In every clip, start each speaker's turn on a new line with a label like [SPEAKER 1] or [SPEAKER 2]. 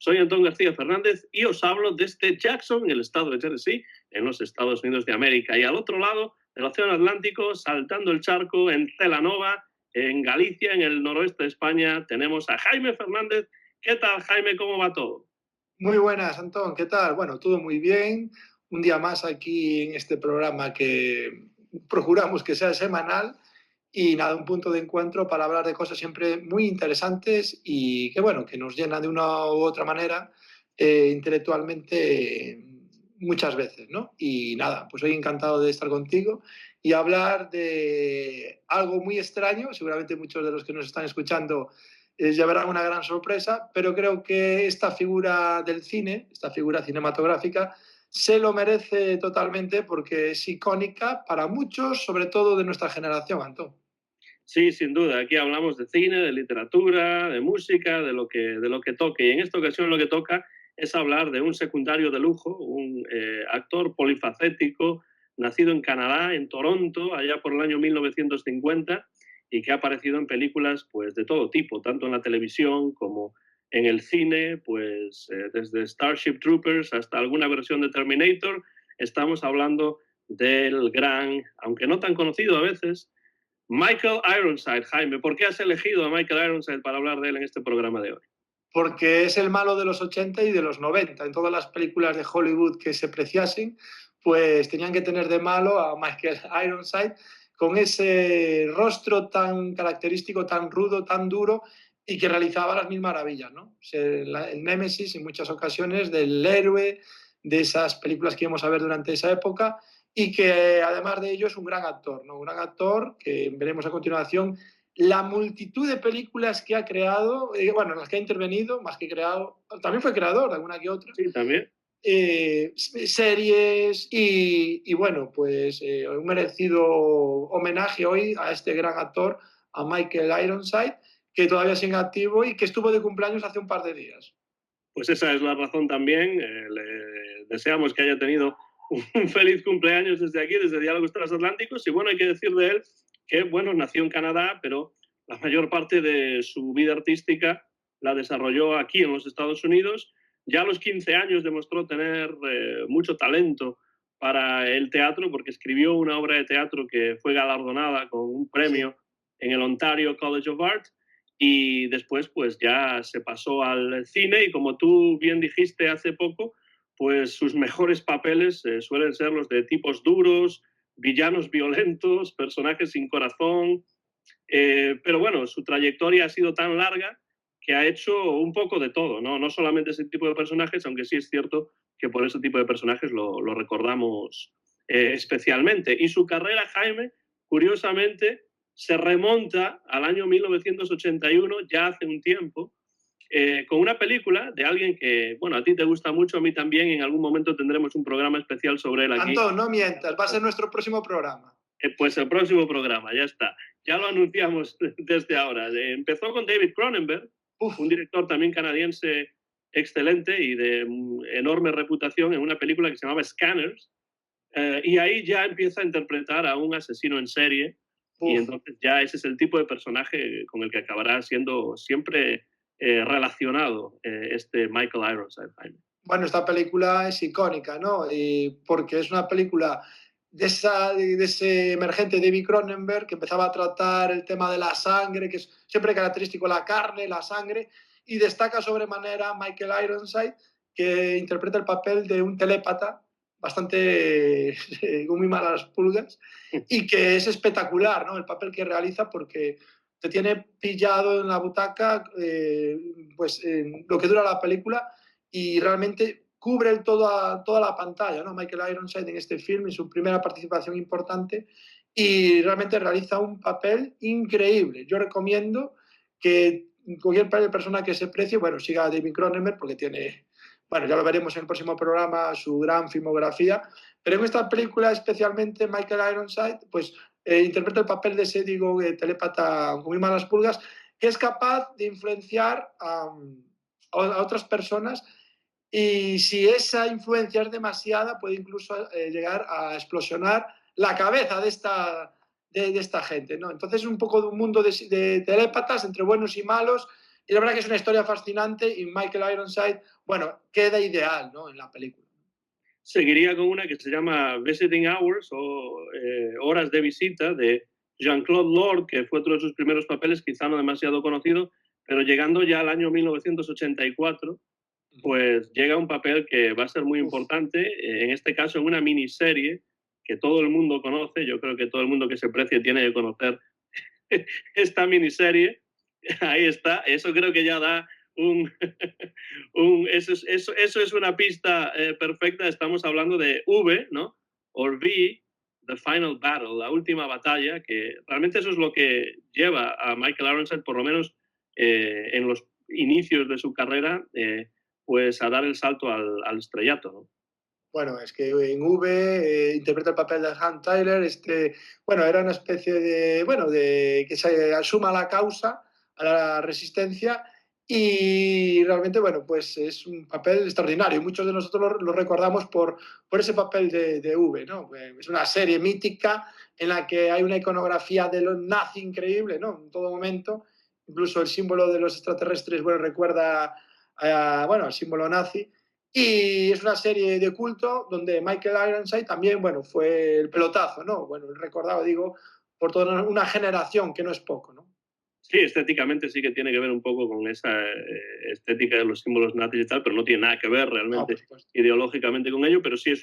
[SPEAKER 1] Soy Antón García Fernández y os hablo desde Jackson, en el estado de Tennessee, en los Estados Unidos de América. Y al otro lado del Océano Atlántico, saltando el charco, en Celanova, en Galicia, en el noroeste de España, tenemos a Jaime Fernández. ¿Qué tal, Jaime? ¿Cómo va todo?
[SPEAKER 2] Muy buenas, Antón, ¿qué tal? Bueno, todo muy bien. Un día más aquí en este programa que procuramos que sea semanal y nada, un punto de encuentro para hablar de cosas siempre muy interesantes y que, bueno, que nos llenan de una u otra manera intelectualmente muchas veces, ¿no? Y nada, pues hoy encantado de estar contigo y hablar de algo muy extraño. Seguramente muchos de los que nos están escuchando ya verán una gran sorpresa, pero creo que esta figura del cine, esta figura cinematográfica, se lo merece totalmente porque es icónica para muchos, sobre todo de nuestra generación, Antón.
[SPEAKER 1] Sí, sin duda. Aquí hablamos de cine, de literatura, de música, de lo que toque. Y en esta ocasión lo que toca es hablar de un secundario de lujo, un actor polifacético, nacido en Canadá, en Toronto, allá por el año 1950, y que ha aparecido en películas pues, de todo tipo, tanto en la televisión como en el cine, pues desde Starship Troopers hasta alguna versión de Terminator. Estamos hablando del gran, aunque no tan conocido a veces, Michael Ironside. Jaime, ¿por qué has elegido a Michael Ironside para hablar de él en este programa de hoy?
[SPEAKER 2] Porque es el malo de los 80 y de los 90. En todas las películas de Hollywood que se preciasen, pues tenían que tener de malo a Michael Ironside con ese rostro tan característico, tan rudo, tan duro y que realizaba las mil maravillas, ¿no? El némesis en muchas ocasiones del héroe de esas películas que íbamos a ver durante esa época y que además de ello es un gran actor, ¿no? Un gran actor que veremos a continuación la multitud de películas que ha creado, bueno, en las que ha intervenido, más que creado, también fue creador de alguna que otra,
[SPEAKER 1] Sí, también.
[SPEAKER 2] series y bueno, pues un merecido homenaje hoy a este gran actor, a Michael Ironside, que todavía sigue activo y que estuvo de cumpleaños hace un par de días.
[SPEAKER 1] Pues esa es la razón también. Le deseamos que haya tenido un feliz cumpleaños desde aquí, desde Diálogos Transatlánticos. Y bueno, hay que decir de él que, bueno, nació en Canadá, pero la mayor parte de su vida artística la desarrolló aquí en los Estados Unidos. Ya a los 15 años demostró tener mucho talento para el teatro, porque escribió una obra de teatro que fue galardonada con un
[SPEAKER 2] Sí.
[SPEAKER 1] premio en el Ontario College of Art, y después pues ya se pasó al cine y como tú bien dijiste hace poco, pues sus mejores papeles suelen ser los de tipos duros, villanos violentos, personajes sin corazón, pero bueno, su trayectoria ha sido tan larga que ha hecho un poco de todo, ¿no? No solamente ese tipo de personajes, aunque sí es cierto que por ese tipo de personajes lo recordamos especialmente. Y su carrera, Jaime, curiosamente, se remonta al año 1981, ya hace un tiempo, con una película de alguien que, bueno, a ti te gusta mucho, a mí también, en algún momento tendremos un programa especial sobre él aquí.
[SPEAKER 2] Antón, no mientas, va a ser nuestro próximo programa.
[SPEAKER 1] Pues el próximo programa, ya está. Ya lo anunciamos desde ahora. Empezó con David Cronenberg, un
[SPEAKER 2] Uf,
[SPEAKER 1] director también canadiense excelente y de enorme reputación en una película que se llamaba Scanners, y ahí ya empieza a interpretar a un asesino en serie y
[SPEAKER 2] uf.
[SPEAKER 1] entonces ya ese es el tipo de personaje con el que acabará siendo siempre relacionado este Michael Ironside. Jaime.
[SPEAKER 2] Bueno, esta película es icónica, ¿no? Porque es una película de ese emergente David Cronenberg que empezaba a tratar el tema de la sangre, que es siempre característico la carne, la sangre, y destaca sobremanera Michael Ironside, que interpreta el papel de un telépata bastante con muy malas pulgas y que es espectacular, ¿no? El papel que realiza porque te tiene pillado en la butaca, pues lo que dura la película y realmente cubre toda la pantalla, ¿no? Michael Ironside en este film, en su primera participación importante, y realmente realiza un papel increíble. Yo recomiendo que cualquier persona que se precie, bueno, siga a David Cronenberg porque tiene, bueno, ya lo veremos en el próximo programa, su gran filmografía, pero en esta película especialmente Michael Ironside, pues interpreta el papel de ese, digo, telépata con muy malas pulgas, que es capaz de influenciar a otras personas y si esa influencia es demasiada, puede incluso llegar a explosionar la cabeza de esta gente, ¿no? Entonces es un poco de un mundo de telépatas entre buenos y malos Y la verdad que es una historia fascinante y Michael Ironside, bueno, queda ideal, ¿no?, en la película.
[SPEAKER 1] Seguiría con una que se llama Visiting Hours o Horas de Visita de Jean-Claude Lord, que fue otro de sus primeros papeles, quizá no demasiado conocido, pero llegando ya al año 1984, pues llega un papel que va a ser muy
[SPEAKER 2] Uf,
[SPEAKER 1] importante, en este caso en una miniserie que todo el mundo conoce, yo creo que todo el mundo que se precie tiene que conocer esta miniserie. Ahí está, eso creo que ya da un, eso es una pista perfecta. Estamos hablando de V, ¿no? O V, The Final Battle, la última batalla, que realmente eso es lo que lleva a Michael Ironside, por lo menos en los inicios de su carrera, pues a dar el salto al estrellato, ¿no?
[SPEAKER 2] bueno, es que en V interpreta el papel de Hank Tyler, bueno, era una especie de, bueno, de que se asuma la causa a la resistencia y realmente, bueno, pues es un papel extraordinario. Muchos de nosotros lo recordamos por ese papel de V, ¿no? Es una serie mítica en la que hay una iconografía de los nazi increíble, ¿no? En todo momento, incluso el símbolo de los extraterrestres, bueno, recuerda bueno, al símbolo nazi. Y es una serie de culto donde Michael Ironside también, bueno, fue el pelotazo, ¿no? Bueno, recordado, digo, por toda una generación, que no es poco, ¿no?
[SPEAKER 1] Sí, estéticamente sí que tiene que ver un poco con esa estética de los símbolos nazis y tal, pero no tiene nada que ver
[SPEAKER 2] No,
[SPEAKER 1] realmente
[SPEAKER 2] por supuesto.
[SPEAKER 1] ideológicamente con ello, pero sí es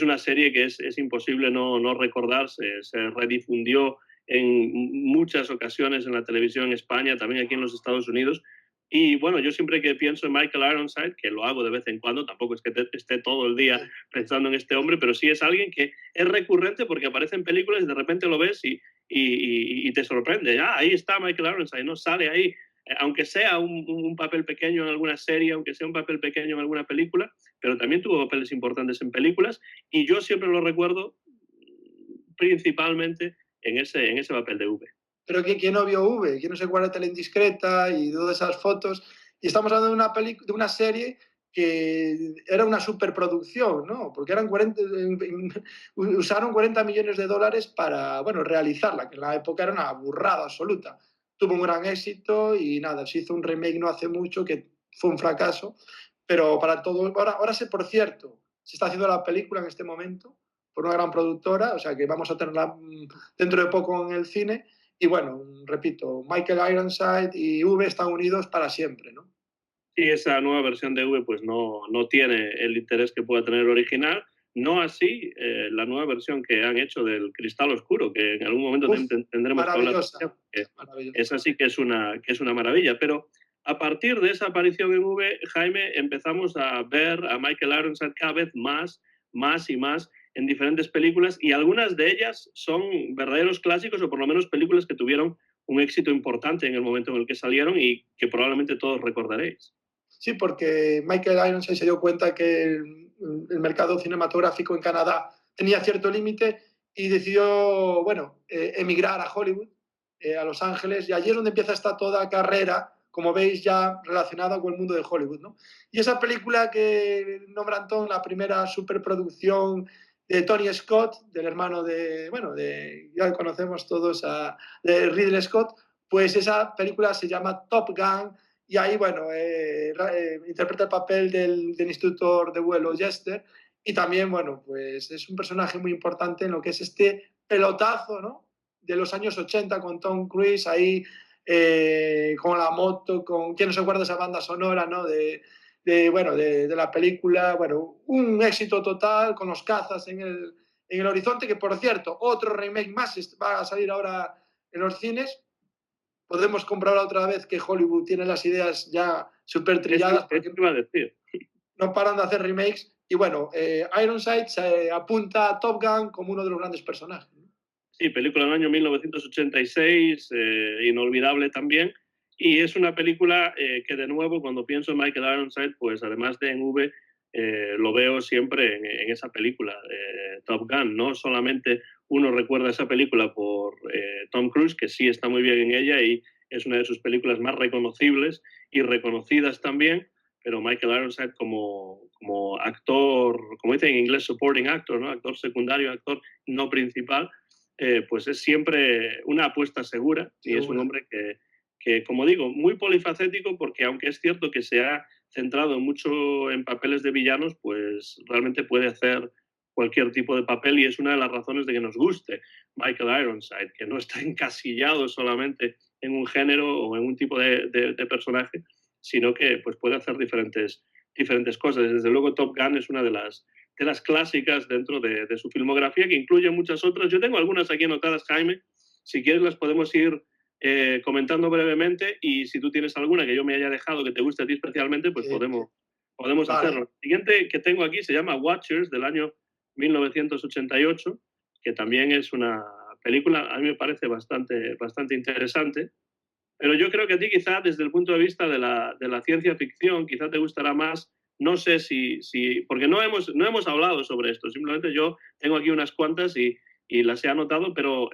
[SPEAKER 1] una serie que es imposible no recordar, se redifundió en muchas ocasiones en la televisión en España, también aquí en los Estados Unidos. Y bueno, yo siempre que pienso en Michael Ironside, que lo hago de vez en cuando, tampoco es que esté todo el día
[SPEAKER 2] Sí.
[SPEAKER 1] pensando en este hombre, pero sí es alguien que es recurrente porque aparece en películas y de repente lo ves y te sorprende. Ah, ahí está Michael Ironside, ¿no? Sale ahí, aunque sea un papel pequeño en alguna serie, aunque sea un papel pequeño en alguna película, pero también tuvo papeles importantes en películas y yo siempre lo recuerdo principalmente en ese papel de V.
[SPEAKER 2] Pero ¿quién no vio V? ¿Quién no se acuerda de Tele Indiscreta y todas esas fotos? Y estamos hablando de una serie que era una superproducción, ¿no? Porque eran 40, usaron 40 millones de dólares para, bueno, realizarla, que en la época era una burrada absoluta. Tuvo un gran éxito y nada, se hizo un remake no hace mucho que fue un fracaso, pero para todo, ahora sé, por cierto, se está haciendo la película en este momento por una gran productora, o sea que vamos a tenerla dentro de poco en el cine. Y bueno, repito, Michael Ironside y V están unidos para siempre, ¿no?
[SPEAKER 1] Y esa nueva versión de V pues no tiene el interés que pueda tener el original, no así la nueva versión que han hecho del Cristal Oscuro, que en algún momento
[SPEAKER 2] Uf,
[SPEAKER 1] tendremos que hablar de ella,
[SPEAKER 2] maravillosa,
[SPEAKER 1] porque
[SPEAKER 2] maravillosa.
[SPEAKER 1] esa sí que es una maravilla. Pero a partir de esa aparición en V, Jaime, empezamos a ver a Michael Ironside cada vez más y más en diferentes películas y algunas de ellas son verdaderos clásicos o por lo menos películas que tuvieron un éxito importante en el momento en el que salieron y que probablemente todos recordaréis.
[SPEAKER 2] Sí, porque Michael Ironside se dio cuenta que el mercado cinematográfico en Canadá tenía cierto límite y decidió, bueno, emigrar a Hollywood, a Los Ángeles, y allí es donde empieza esta toda carrera, como veis, ya relacionada con el mundo de Hollywood, ¿no? Y esa película que nombran Tom, la primera superproducción de Tony Scott, del hermano de, bueno, ya conocemos todos, de Ridley Scott, pues esa película se llama Top Gun, y ahí, bueno, interpreta el papel del instructor de vuelo Jester y también, bueno, pues es un personaje muy importante en lo que es este pelotazo, ¿no? De los años 80 con Tom Cruise ahí con la moto, con quién no se acuerda de esa banda sonora, ¿no? Bueno, de la película, bueno, un éxito total con los cazas en el horizonte, que por cierto, otro remake más va a salir ahora en los cines. Podemos comprobar otra vez que Hollywood tiene las ideas ya súper trilladas
[SPEAKER 1] Eso
[SPEAKER 2] porque
[SPEAKER 1] iba a decir.
[SPEAKER 2] no paran de hacer remakes. Y bueno, Ironside se apunta a Top Gun como uno de los grandes personajes, ¿no?
[SPEAKER 1] Sí, película del año 1986, inolvidable también. Y es una película que, de nuevo, cuando pienso en Michael Ironside, pues además de en V, lo veo siempre en esa película, Top Gun. No solamente uno recuerda esa película por Tom Cruise, que sí está muy bien en ella y es una de sus películas más reconocibles y reconocidas también, pero Michael Ironside como actor, como dicen en inglés, supporting actor, ¿no? Actor secundario, actor no principal, pues es siempre una apuesta segura y es un
[SPEAKER 2] Segura.
[SPEAKER 1] hombre que, como digo, muy polifacético, porque aunque es cierto que se ha centrado mucho en papeles de villanos, pues realmente puede hacer cualquier tipo de papel y es una de las razones de que nos guste Michael Ironside, que no está encasillado solamente en un género o en un tipo de personaje, sino que pues, puede hacer diferentes cosas. Desde luego Top Gun es una de las clásicas dentro de su filmografía, que incluye muchas otras. Yo tengo algunas aquí anotadas, Jaime. Si quieres las podemos ir comentando brevemente y si tú tienes alguna que yo me haya dejado que te guste a ti especialmente, pues podemos
[SPEAKER 2] Vale.
[SPEAKER 1] hacerlo. El siguiente que tengo aquí se llama Watchers, del año 1988, que también es una película, a mí me parece bastante interesante, pero yo creo que a ti quizá desde el punto de vista de la ciencia ficción, quizá te gustará más, no sé si porque no hemos hablado sobre esto, simplemente yo tengo aquí unas cuantas y las he anotado, pero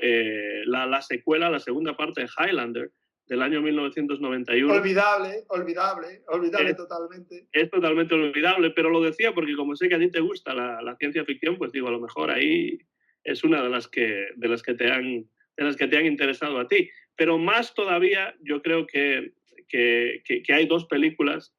[SPEAKER 1] la secuela, la segunda parte de Highlander, del año 1991,
[SPEAKER 2] Olvidable
[SPEAKER 1] es,
[SPEAKER 2] totalmente.
[SPEAKER 1] es totalmente olvidable, pero lo decía porque como sé que a ti te gusta la ciencia ficción, pues digo, a lo mejor ahí es una de las que te han interesado a ti. Pero más todavía, yo creo que hay dos películas,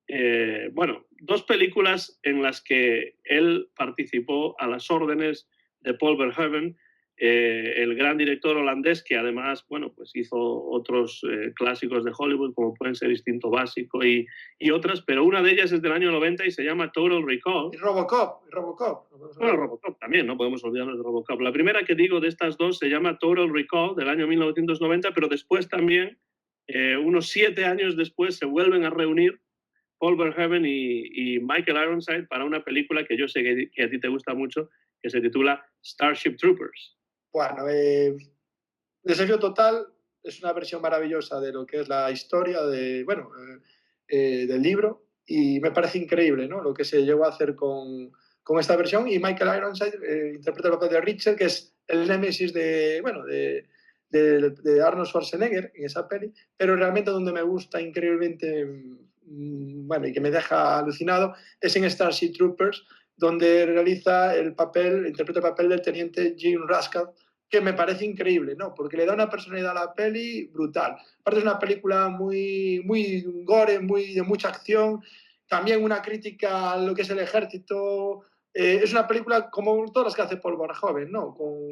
[SPEAKER 1] dos películas en las que él participó a las órdenes de Paul Verhoeven, el gran director holandés que además, bueno, pues hizo otros clásicos de Hollywood como pueden ser Instinto Básico y otras, pero una de ellas es del año 90 y se llama Total Recall.
[SPEAKER 2] Y Robocop.
[SPEAKER 1] Bueno, Robocop también, no podemos olvidarnos de Robocop. La primera que digo de estas dos se llama Total Recall, del año 1990, pero después también, unos 7 años después, se vuelven a reunir Paul Verhoeven y Michael Ironside para una película que yo sé que a ti te gusta mucho, que se titula Starship Troopers.
[SPEAKER 2] Bueno, Desafío Total es una versión maravillosa de lo que es la historia del libro y me parece increíble, ¿no? Lo que se llegó a hacer con esta versión y Michael Ironside interpreta el papel de Richard, que es el némesis de Arnold Schwarzenegger en esa peli, pero realmente donde me gusta increíblemente, y que me deja alucinado, es en Starship Troopers, donde interpreta el papel del teniente Jim Rascal, que me parece increíble, ¿no? Porque le da una personalidad a la peli brutal. Aparte es una película muy gore, de mucha acción, también una crítica a lo que es el ejército. Es una película como todas las que hace Paul Verhoeven, ¿no? Con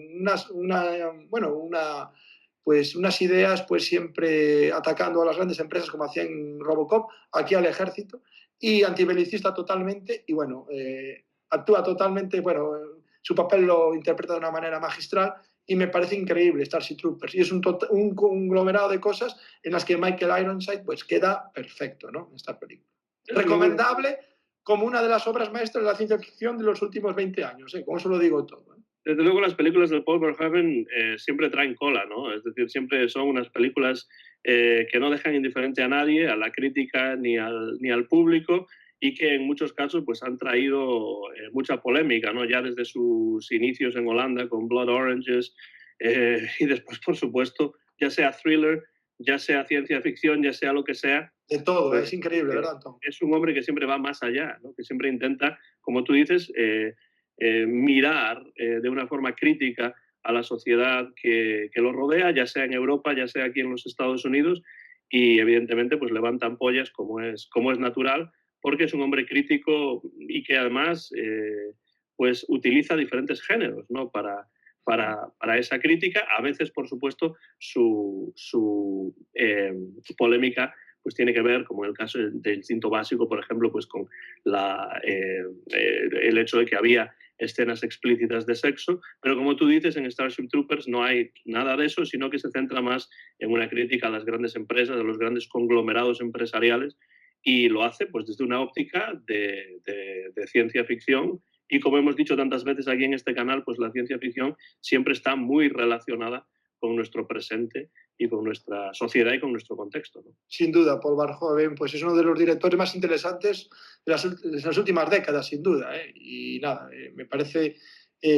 [SPEAKER 2] unas ideas pues siempre atacando a las grandes empresas como hacía en Robocop, aquí al ejército, y antibelicista totalmente, y actúa totalmente, su papel lo interpreta de una manera magistral, y me parece increíble Starship Troopers. Y es un conglomerado de cosas en las que Michael Ironside pues queda perfecto, ¿no? En esta película. Recomendable como una de las obras maestras de la ciencia ficción de los últimos 20 años, ¿eh? Con eso lo digo todo.
[SPEAKER 1] Desde luego las películas de Paul Verhoeven siempre traen cola, ¿no? Es decir, siempre son unas películas que no dejan indiferente a nadie, a la crítica ni al público, y que en muchos casos pues, han traído mucha polémica, ¿no? Ya desde sus inicios en Holanda con Blood Oranges y después, por supuesto, ya sea thriller, ya sea ciencia ficción, ya sea lo que sea.
[SPEAKER 2] De todo,
[SPEAKER 1] Pues,
[SPEAKER 2] es increíble, ¿verdad, Tom?
[SPEAKER 1] es un hombre que siempre va más allá, ¿no? Que siempre intenta, como tú dices, mirar de una forma crítica a la sociedad que lo rodea, ya sea en Europa, ya sea aquí en los Estados Unidos, y evidentemente pues levantan pollas como es natural, porque es un hombre crítico y que además pues utiliza diferentes géneros, ¿no? Para esa crítica, a veces, por supuesto, su polémica pues tiene que ver, como en el caso del Instinto Básico, por ejemplo, pues con el hecho de que había escenas explícitas de sexo, pero como tú dices, en Starship Troopers no hay nada de eso, sino que se centra más en una crítica a las grandes empresas, a los grandes conglomerados empresariales, y lo hace pues desde una óptica de ciencia ficción, y como hemos dicho tantas veces aquí en este canal, pues la ciencia ficción siempre está muy relacionada con nuestro presente y con nuestra sociedad y con nuestro contexto, ¿no?
[SPEAKER 2] Sin duda, Paul Verhoeven pues es uno de los directores más interesantes de las últimas décadas, sin duda. Y nada, me parece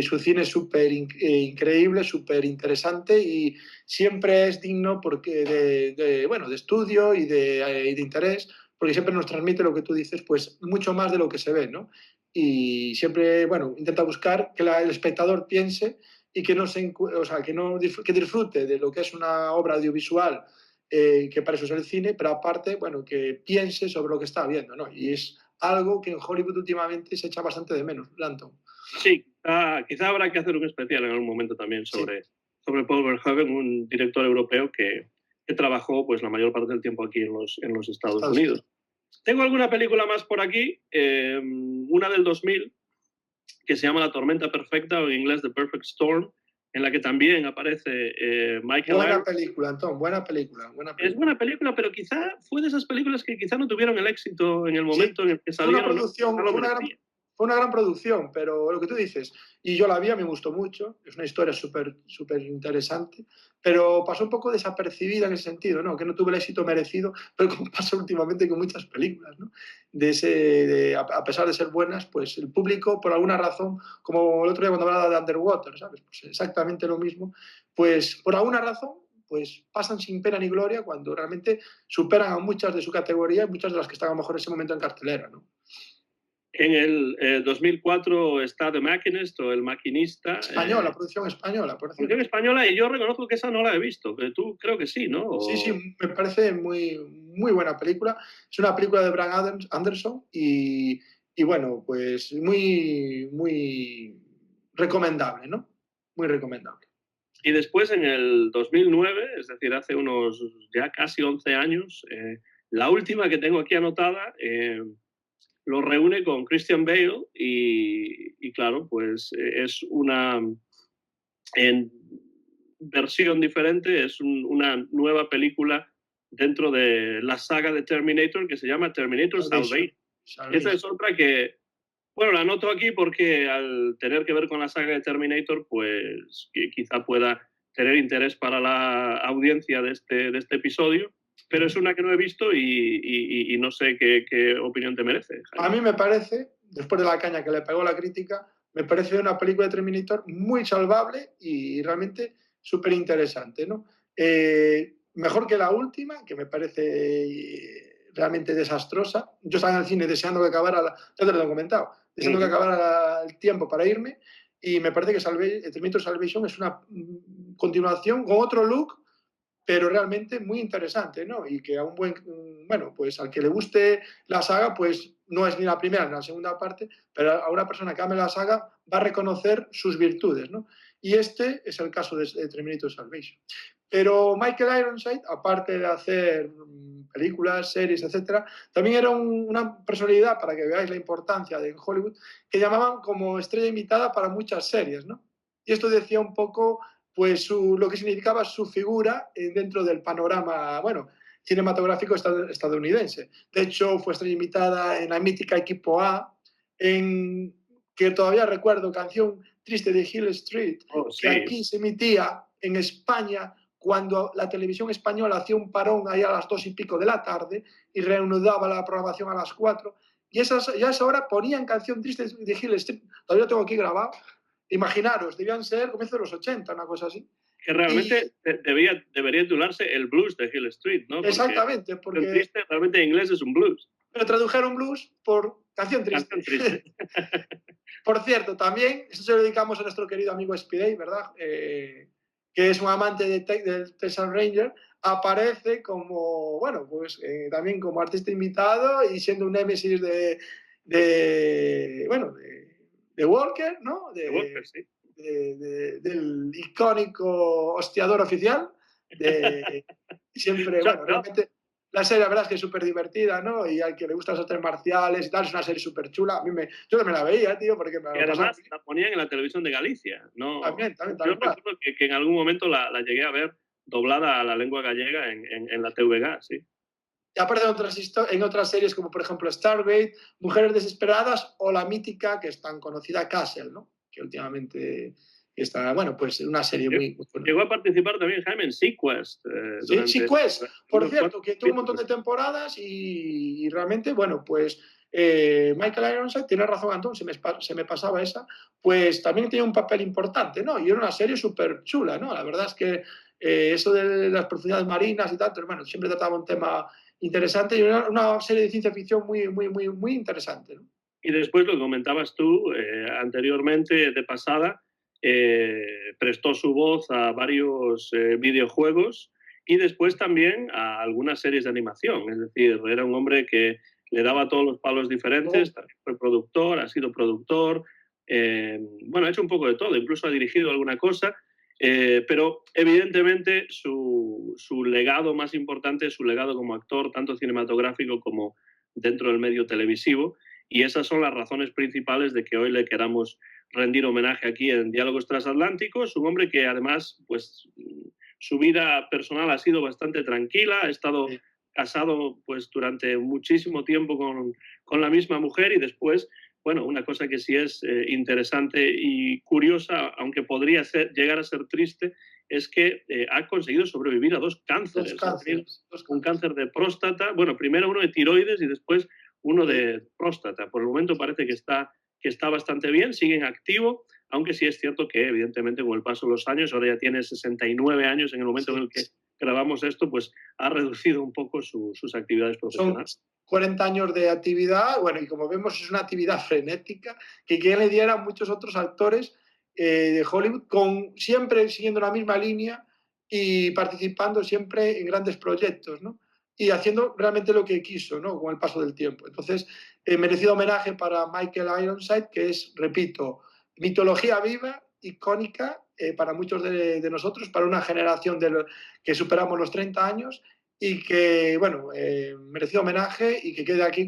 [SPEAKER 2] su cine súper increíble, súper interesante y siempre es digno porque de estudio y de interés, porque siempre nos transmite lo que tú dices, pues mucho más de lo que se ve, ¿no? Y siempre, intenta buscar que el espectador piense y que no que disfrute de lo que es una obra audiovisual que para eso es el cine, pero aparte, bueno, que piense sobre lo que está viendo, ¿no? Y es algo que en Hollywood últimamente se echa bastante de menos, Lanton.
[SPEAKER 1] Sí, quizá habrá que hacer un especial en algún momento también
[SPEAKER 2] Sí.
[SPEAKER 1] sobre Paul Verhoeven, un director europeo que trabajó pues, la mayor parte del tiempo aquí en los Estados Unidos. Tengo alguna película más por aquí, una del 2000, que se llama La Tormenta Perfecta, o en inglés The Perfect Storm, en la que también aparece Michael
[SPEAKER 2] Buena
[SPEAKER 1] Irons.
[SPEAKER 2] película, Antón, buena película.
[SPEAKER 1] Es buena película, pero quizá fue de esas películas que quizá no tuvieron el éxito en el momento en el que
[SPEAKER 2] Fue una
[SPEAKER 1] salieron.
[SPEAKER 2] producción,
[SPEAKER 1] ¿no?
[SPEAKER 2] fue una gran producción, pero lo que tú dices, y yo la vi, me gustó mucho, es una historia súper interesante, pero pasó un poco desapercibida en ese sentido, ¿no? Que no tuvo el éxito merecido, pero como pasa últimamente con muchas películas, ¿no? A pesar de ser buenas, pues el público, por alguna razón, como el otro día cuando hablaba de Underwater, ¿sabes? Pues exactamente lo mismo, pues por alguna razón pues pasan sin pena ni gloria cuando realmente superan a muchas de su categoría y muchas de las que estaban a lo mejor en ese momento en cartelera, ¿no?
[SPEAKER 1] En el 2004 está The Machinist, o El Maquinista.
[SPEAKER 2] Española, producción española, por cierto.
[SPEAKER 1] Producción española, y yo reconozco que esa no la he visto, pero tú creo que sí, ¿no?
[SPEAKER 2] Sí, me parece muy buena película. Es una película de Bryan Anderson y bueno, pues muy recomendable, ¿no? Muy recomendable.
[SPEAKER 1] Y después, en el 2009, es decir, hace unos ya casi 11 años, la última que tengo aquí anotada lo reúne con Christian Bale y claro, pues es una versión diferente, es una nueva película dentro de la saga de Terminator que se llama Terminator Salvation. Esa es otra que, bueno, la anoto aquí porque al tener que ver con la saga de Terminator, pues que quizá pueda tener interés para la audiencia de este episodio, pero es una que no he visto y no sé qué opinión te merece, Jaime.
[SPEAKER 2] A mí me parece, después de la caña que le pegó la crítica, me parece una película de Terminator muy salvable y realmente súper interesante, ¿no? Mejor que la última, que me parece realmente desastrosa. Yo estaba en el cine deseando que acabara, ya te lo he comentado, deseando que acabara el tiempo para irme, y me parece que Terminator Salvation es una continuación con otro look, pero realmente muy interesante, ¿no? Y que a un bueno, pues al que le guste la saga, pues no es ni la primera ni la segunda parte, pero a una persona que ame la saga va a reconocer sus virtudes, ¿no? Y este es el caso de Terminator Salvation. Pero Michael Ironside, aparte de hacer películas, series, etcétera, también era una personalidad, para que veáis la importancia de Hollywood, que llamaban como estrella invitada para muchas series, ¿no? Y esto decía un poco pues lo que significaba su figura dentro del panorama, bueno, cinematográfico estadounidense. De hecho, fue estrella invitada en la mítica Equipo A, que todavía recuerdo, Canción Triste de Hill Street, que aquí se emitía en España cuando la televisión española hacía un parón ahí a las 2:00 de la tarde y reanudaba la programación a las 4. Y ya a esa hora ponían Canción Triste de Hill Street, todavía lo tengo aquí grabado. Imaginaros, debían ser comienzos de los 80, una cosa así.
[SPEAKER 1] Que realmente debería titularse El Blues de Hill Street, ¿no?
[SPEAKER 2] Exactamente, porque
[SPEAKER 1] triste realmente en inglés es un blues.
[SPEAKER 2] Pero tradujeron blues por Canción Triste.
[SPEAKER 1] Canción Triste.
[SPEAKER 2] Por cierto, también, eso se lo dedicamos a nuestro querido amigo Spidey, ¿verdad? Que es un amante del Texas Ranger, aparece como, bueno, pues también como artista invitado y siendo un némesis de Walker, ¿no?
[SPEAKER 1] De Walker, sí.
[SPEAKER 2] Del icónico hostiador oficial. Siempre, bueno, realmente la serie, la verdad es que es súper divertida, ¿no? Y al que le gustan los artes marciales y tal, es una serie súper chula. Yo también la veía, tío, porque me
[SPEAKER 1] y además la ponían en la televisión de Galicia, ¿no?
[SPEAKER 2] También.
[SPEAKER 1] Yo recuerdo que en algún momento la llegué a ver doblada a la lengua gallega en la TVG, sí.
[SPEAKER 2] Y aparte en otras series como por ejemplo Stargate, Mujeres Desesperadas o la mítica, que es tan conocida, Castle, ¿no? Que últimamente está, bueno, pues una serie muy buena.
[SPEAKER 1] Llegó a participar también Jaime en Sequest.
[SPEAKER 2] Sí, Sequest, por cierto, que tuvo un montón de temporadas y realmente, bueno, pues Michael Ironside, tiene razón Antón, se me pasaba esa, pues también tenía un papel importante, ¿no? Y era una serie súper chula, ¿no? La verdad es que eso de las profundidades marinas y tal, pero bueno, siempre trataba un tema interesante y una serie de ciencia ficción muy interesante, ¿no?
[SPEAKER 1] Y después lo comentabas tú anteriormente, de pasada, prestó su voz a varios videojuegos y después también a algunas series de animación. Es decir, era un hombre que le daba todos los palos diferentes, también fue productor, ha sido productor, bueno, ha hecho un poco de todo, incluso ha dirigido alguna cosa, pero evidentemente su legado más importante es su legado como actor, tanto cinematográfico como dentro del medio televisivo, y esas son las razones principales de que hoy le queramos rendir homenaje aquí en Diálogos Transatlánticos, un hombre que además, pues, su vida personal ha sido bastante tranquila, ha estado casado pues durante muchísimo tiempo con la misma mujer y después, bueno, una cosa que sí es interesante y curiosa, aunque podría llegar a ser triste, es que ha conseguido sobrevivir a dos cánceres. Un cáncer de próstata, bueno, primero uno de tiroides y después uno de próstata. Por el momento parece que está bastante bien, sigue en activo, aunque sí es cierto que evidentemente con el paso de los años, ahora ya tiene 69 años en el momento en el que grabamos esto, pues ha reducido un poco sus actividades profesionales.
[SPEAKER 2] Son 40 años de actividad, bueno, y como vemos es una actividad frenética que le diera a muchos otros actores de Hollywood, siempre siguiendo la misma línea y participando siempre en grandes proyectos, ¿no? Y haciendo realmente lo que quiso, ¿no? Con el paso del tiempo. Entonces, merecido homenaje para Michael Ironside, que es, repito, mitología viva, icónica para muchos de nosotros, para una generación que superamos los 30 años y que, bueno, merecido homenaje y que quede aquí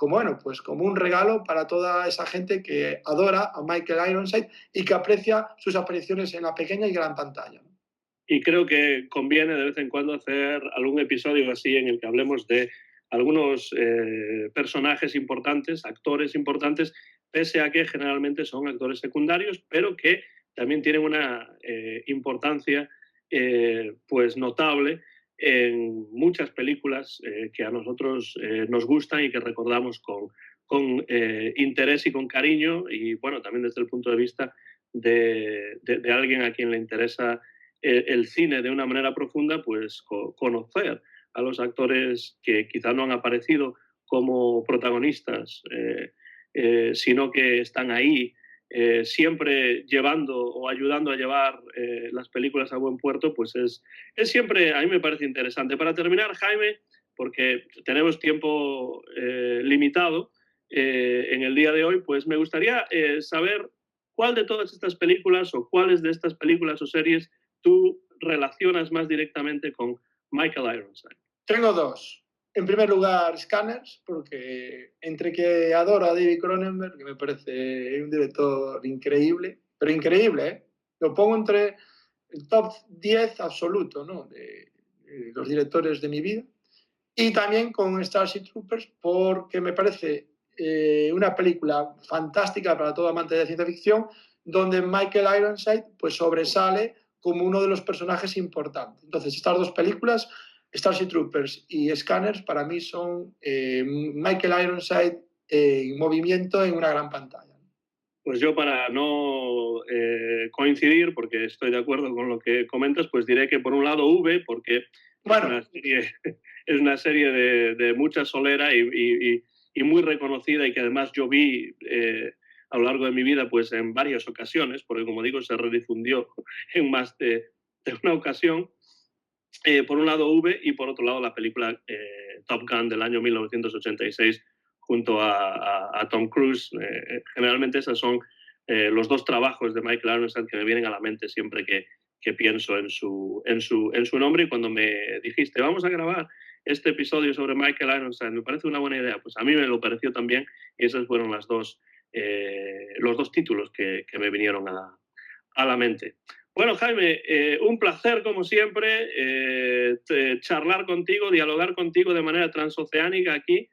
[SPEAKER 2] bueno, pues como un regalo para toda esa gente que adora a Michael Ironside y que aprecia sus apariciones en la pequeña y gran pantalla.
[SPEAKER 1] Y creo que conviene de vez en cuando hacer algún episodio así en el que hablemos de algunos personajes importantes, actores importantes, pese a que generalmente son actores secundarios, pero que también tienen una importancia pues notable en muchas películas que a nosotros nos gustan y que recordamos con interés y con cariño, y bueno, también desde el punto de vista de alguien a quien le interesa el cine de una manera profunda, pues conocer a los actores que quizá no han aparecido como protagonistas, sino que están ahí siempre llevando o ayudando a llevar las películas a buen puerto, pues es siempre, a mí me parece interesante. Para terminar, Jaime, porque tenemos tiempo limitado en el día de hoy, pues me gustaría saber cuál de todas estas películas o cuáles de estas películas o series tú relacionas más directamente con Michael Ironside.
[SPEAKER 2] Tengo dos. En primer lugar, Scanners, porque entre que adoro a David Cronenberg, que me parece un director increíble, pero increíble, ¿eh? Lo pongo entre el top 10 absoluto, ¿no? de los directores de mi vida. Y también con Starship Troopers, porque me parece una película fantástica para todo amante de ciencia ficción, donde Michael Ironside pues, sobresale como uno de los personajes importantes. Entonces, estas dos películas, Starship Troopers y Scanners, para mí son Michael Ironside en movimiento en una gran pantalla.
[SPEAKER 1] Pues yo, para no coincidir, porque estoy de acuerdo con lo que comentas, pues diré que por un lado V, porque
[SPEAKER 2] bueno,
[SPEAKER 1] es una serie de mucha solera y muy reconocida, y que además yo vi a lo largo de mi vida pues en varias ocasiones, porque como digo, se redifundió en más de una ocasión. Por un lado V, y por otro lado la película Top Gun del año 1986 junto a Tom Cruise. Generalmente esos son los dos trabajos de Michael Ironside que me vienen a la mente siempre que pienso en su nombre. Y cuando me dijiste, vamos a grabar este episodio sobre Michael Ironside, me parece una buena idea, pues a mí me lo pareció también, y esos fueron los dos títulos que me vinieron a la mente. Bueno, Jaime, un placer como siempre charlar contigo, dialogar contigo de manera transoceánica aquí